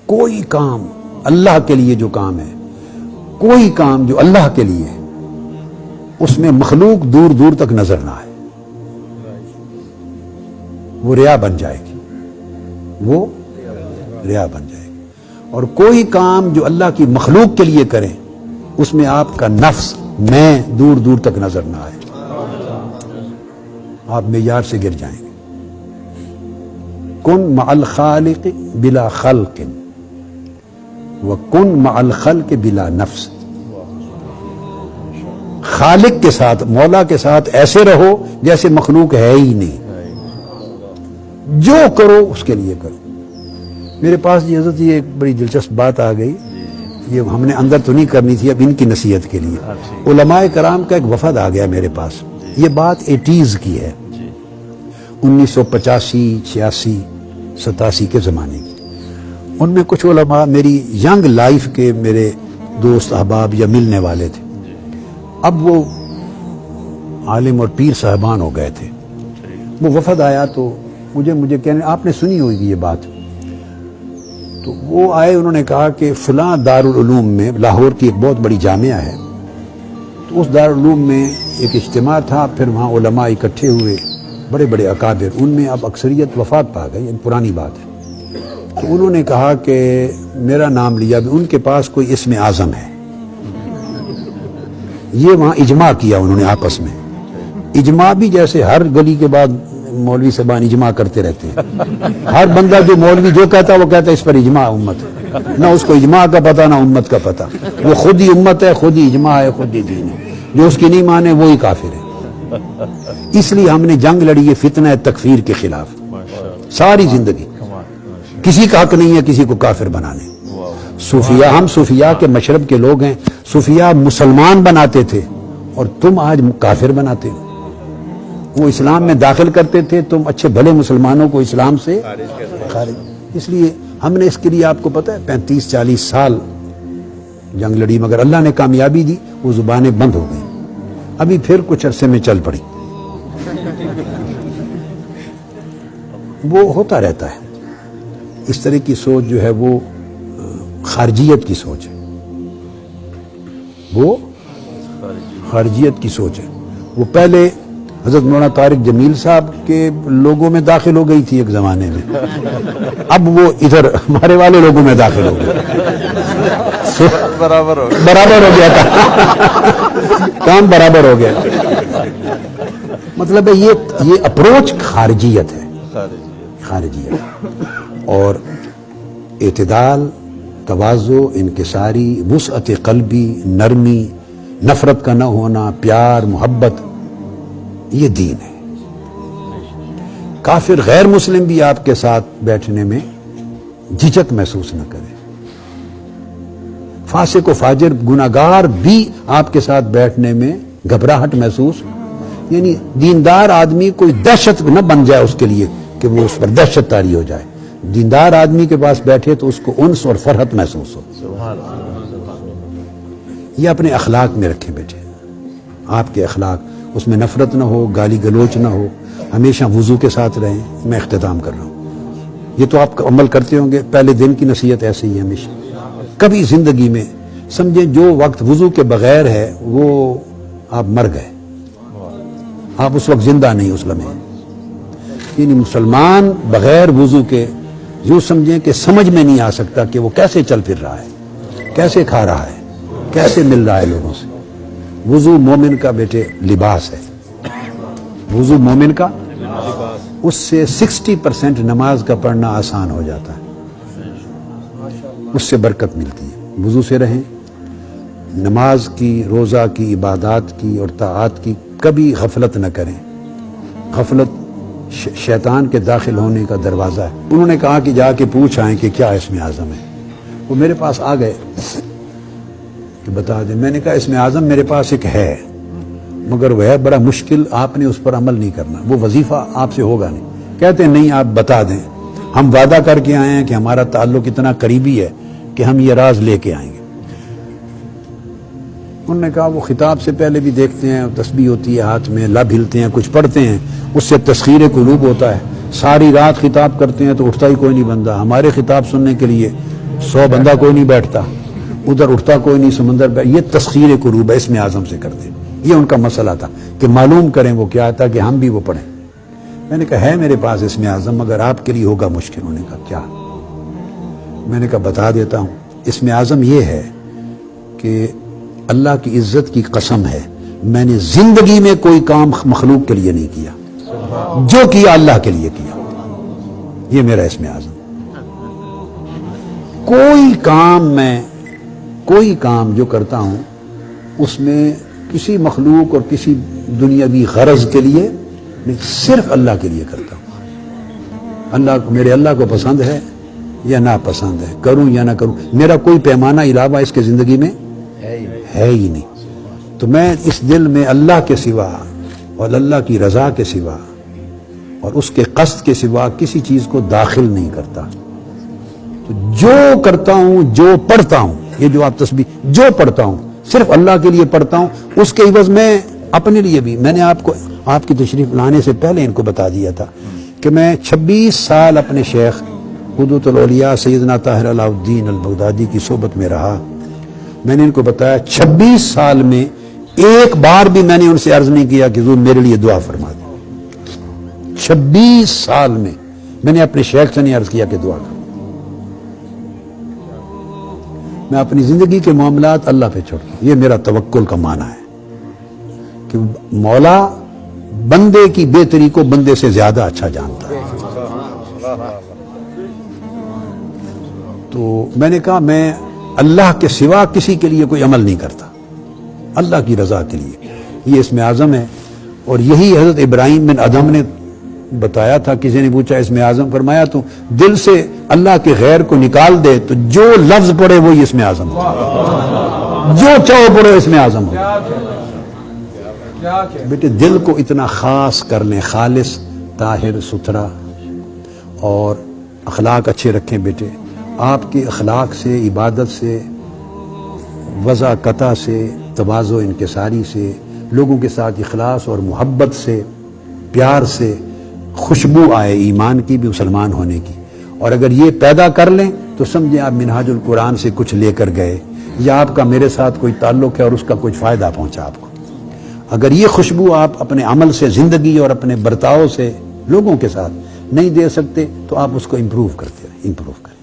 کوئی کام اللہ کے لیے جو کام ہے، کوئی کام جو اللہ کے لیے ہے، اس میں مخلوق دور دور تک نظر نہ آئے، وہ ریا بن جائے گی، وہ ریا بن جائے گی۔ اور کوئی کام جو اللہ کی مخلوق کے لیے کریں، اس میں آپ کا نفس میں دور دور تک نظر نہ آئے، آپ معیار سے گر جائیں گے۔ کن مع الخالق بلا خلق وکن مع الخلق بلا نفس۔ خالق کے ساتھ، مولا کے ساتھ ایسے رہو جیسے مخلوق ہے ہی نہیں، جو کرو اس کے لیے کرو۔ میرے پاس جی حضرت یہ ایک بڑی دلچسپ بات آ گئی، یہ ہم نے اندر تو نہیں کرنی تھی، اب ان کی نصیحت کے لیے۔ علماء کرام کا ایک وفد آ گیا میرے پاس، یہ بات 80s کی ہے، 1985 86 87 کے زمانے کی۔ ان میں کچھ علماء میری ینگ لائف کے میرے دوست احباب یا ملنے والے تھے، اب وہ عالم اور پیر صاحبان ہو گئے تھے۔ وہ وفد آیا تو مجھے کہنے، آپ نے سنی ہوگی یہ بات، تو وہ آئے، انہوں نے کہا کہ فلاں دارالعلوم میں، لاہور کی ایک بہت بڑی جامعہ ہے، تو اس دارالعلوم میں ایک اجتماع تھا، پھر وہاں علماء اکٹھے ہوئے، بڑے بڑے اکابر، ان میں اب اکثریت وفات پا گئی، پرانی بات ہے۔ تو انہوں نے کہا کہ میرا نام لیا، ان کے پاس کوئی اسم اعظم ہے، یہ وہاں اجماع کیا انہوں نے آپس میں۔ اجماع بھی جیسے ہر گلی کے بعد مولوی صاحبان اجماع کرتے رہتے ہیں، ہر بندہ جو مولوی جو کہتا ہے وہ کہتا ہے اس پر اجماع امت ہے، نہ اس کو اجماع کا پتہ نہ امت کا پتہ، وہ خود ہی امت ہے، خود ہی اجماع ہے، خود ہی دین ہے، جو اس کی نہیں مانے وہی کافر ہے۔ اس لیے ہم نے جنگ لڑی ہے فتنہ تکفیر کے خلاف ساری زندگی، کسی کا حق نہیں ہے کسی کو کافر بنانے۔ صوفیاء، ہم صوفیاء کے مشرب کے لوگ ہیں، صوفیاء مسلمان بناتے تھے اور تم آج کافر بناتے ہو۔ وہ اسلام میں داخل کرتے تھے، تم اچھے بھلے مسلمانوں کو اسلام سے خارج۔ اس لیے ہم نے اس کے لیے آپ کو پتہ ہے 35-40 سال جنگ لڑی، مگر اللہ نے کامیابی دی، وہ زبانیں بند ہو گئیں، ابھی پھر کچھ عرصے میں چل پڑی۔ وہ ہوتا رہتا ہے، اس طرح کی سوچ جو ہے وہ خارجیت کی سوچ ہے، وہ خارجیت کی سوچ ہے۔ وہ پہلے حضرت مولانا طارق جمیل صاحب کے لوگوں میں داخل ہو گئی تھی ایک زمانے میں، اب وہ ادھر ہمارے والے لوگوں میں داخل ہو گئے، برابر ہو گیا تھا، کام برابر ہو گیا۔ مطلب ہے یہ اپروچ خارجیت ہے، خارجیت۔ اور اعتدال، تواضع، انکساری، وسعت قلبی، نرمی، نفرت کا نہ ہونا، پیار، محبت، یہ دین ہے۔ کافر غیر مسلم بھی آپ کے ساتھ بیٹھنے میں جھجک محسوس نہ کرے، فاسق و فاجر گناہگار بھی آپ کے ساتھ بیٹھنے میں گھبراہٹ محسوس، یعنی دیندار آدمی کوئی دہشت نہ بن جائے اس کے لیے کہ وہ اس پر دہشت طاری ہو جائے، دیندار آدمی کے پاس بیٹھے تو اس کو انس اور فرحت محسوس ہو۔ یہ اپنے اخلاق میں رکھے بیٹھے، آپ کے اخلاق، اس میں نفرت نہ ہو، گالی گلوچ نہ ہو، ہمیشہ وضو کے ساتھ رہیں۔ میں اختتام کر رہا ہوں، یہ تو آپ عمل کرتے ہوں گے، پہلے دن کی نصیحت ایسے ہی ہے ہمیشہ۔ کبھی زندگی میں سمجھیں جو وقت وضو کے بغیر ہے وہ آپ مر گئے، آپ اس وقت زندہ نہیں اس لمحے۔ یعنی مسلمان بغیر وضو کے یوں سمجھیں کہ سمجھ میں نہیں آ سکتا کہ وہ کیسے چل پھر رہا ہے، کیسے کھا رہا ہے، کیسے مل رہا ہے لوگوں سے۔ وضو مومن کا بیٹے لباس ہے، وضو مومن کا، اس سے 60% نماز کا پڑھنا آسان ہو جاتا ہے، اس سے برکت ملتی ہے۔ وضو سے رہیں، نماز کی، روزہ کی، عبادات کی اور طاعات کی کبھی غفلت نہ کریں۔ غفلت شیطان کے داخل ہونے کا دروازہ ہے۔ انہوں نے کہا کہ جا کے پوچھ آئیں کہ کیا اسم اعظم ہے، وہ میرے پاس آ گئے کہ بتا دیں۔ میں نے کہا اسم اعظم میرے پاس ایک ہے، مگر وہ ہے بڑا مشکل، آپ نے اس پر عمل نہیں کرنا، وہ وظیفہ آپ سے ہوگا نہیں۔ کہتے ہیں نہیں آپ بتا دیں، ہم وعدہ کر کے آئے ہیں کہ ہمارا تعلق اتنا قریبی ہے کہ ہم یہ راز لے کے آئیں گے۔ انہوں نے کہا وہ خطاب سے پہلے بھی دیکھتے ہیں، تسبیح ہوتی ہے ہاتھ میں، لب ہلتے ہیں، کچھ پڑھتے ہیں، اس سے تسخیر قلوب ہوتا ہے، ساری رات خطاب کرتے ہیں تو اٹھتا ہی کوئی نہیں بندہ، ہمارے خطاب سننے کے لیے 100 بندہ کوئی نہیں بیٹھتا، ادھر اٹھتا کوئی نہیں، سمندر یہ تسخیر قلوب ہے، اسم اعظم سے کرتے، یہ ان کا مسئلہ تھا کہ معلوم کریں وہ کیا تھا کہ ہم بھی وہ پڑھیں۔ میں نے کہا ہے میرے پاس اسم اعظم، مگر آپ کے لیے ہوگا مشکل۔ انہوں نے کہا کیا؟ میں نے کہا بتا دیتا ہوں، اسم اعظم یہ ہے کہ اللہ کی عزت کی قسم ہے میں نے زندگی میں کوئی کام مخلوق کے لیے نہیں کیا، جو کیا اللہ کے لیے کیا، یہ میرا اسم اعظم۔ کوئی کام جو کرتا ہوں اس میں کسی مخلوق اور کسی دنیاوی غرض کے لیے نہیں، صرف اللہ کے لیے کرتا ہوں۔ میرے اللہ کو پسند ہے یا ناپسند ہے، کروں یا نہ کروں، میرا کوئی پیمانہ علاوہ اس کے زندگی میں ہے ہی نہیں۔ تو میں اس دل میں اللہ کے سوا اور اللہ کی رضا کے سوا اور اس کے قصد کے سوا کسی چیز کو داخل نہیں کرتا۔ تو جو کرتا ہوں، جو پڑھتا ہوں، یہ جو آپ تسبیح جو پڑھتا ہوں صرف اللہ کے لیے پڑھتا ہوں، اس کے عوض میں اپنے لیے بھی، میں نے آپ کی تشریف لانے سے پہلے ان کو بتا دیا تھا کہ میں 26 سال اپنے شیخ قدوۃ الاولیاء سیدنا طاہر علاء الدین البغدادی کی صحبت میں رہا۔ میں نے ان کو بتایا 26 سال میں ایک بار بھی میں نے ان سے عرض نہیں کیا کہ حضور میرے لیے دعا فرما دیں۔ 26 سال میں نے اپنے شیخ سے نہیں عرض کیا کہ دعا کرو۔ میں اپنی زندگی کے معاملات اللہ پہ چھوڑتا ہوں، یہ میرا توکل کا معنی ہے کہ مولا بندے کی بہتری کو بندے سے زیادہ اچھا جانتا ہے۔ تو میں نے کہا میں اللہ کے سوا کسی کے لیے کوئی عمل نہیں کرتا، اللہ کی رضا کے لیے، یہ اسم اعظم ہے۔ اور یہی حضرت ابراہیم بن ادم نے بتایا تھا، کسی نے پوچھا اسم اعظم، فرمایا تو دل سے اللہ کے غیر کو نکال دے تو جو لفظ پڑھے وہی اسم اعظم ہو، جو چاہو پڑھو اسم اعظم ہو۔ بیٹے دل کو اتنا خاص کر لیں، خالص، طاہر، ستھرا، اور اخلاق اچھے رکھیں۔ بیٹے آپ کے اخلاق سے، عبادت سے، وضع قطع سے، تواضع انکساری سے، لوگوں کے ساتھ اخلاص اور محبت سے، پیار سے خوشبو آئے ایمان کی بھی، مسلمان ہونے کی۔ اور اگر یہ پیدا کر لیں تو سمجھیں آپ منہاج القرآن سے کچھ لے کر گئے، یا آپ کا میرے ساتھ کوئی تعلق ہے اور اس کا کچھ فائدہ پہنچا آپ کو۔ اگر یہ خوشبو آپ اپنے عمل سے، زندگی اور اپنے برتاؤ سے لوگوں کے ساتھ نہیں دے سکتے تو آپ اس کو امپروو کرتے رہیں، امپروو کریں۔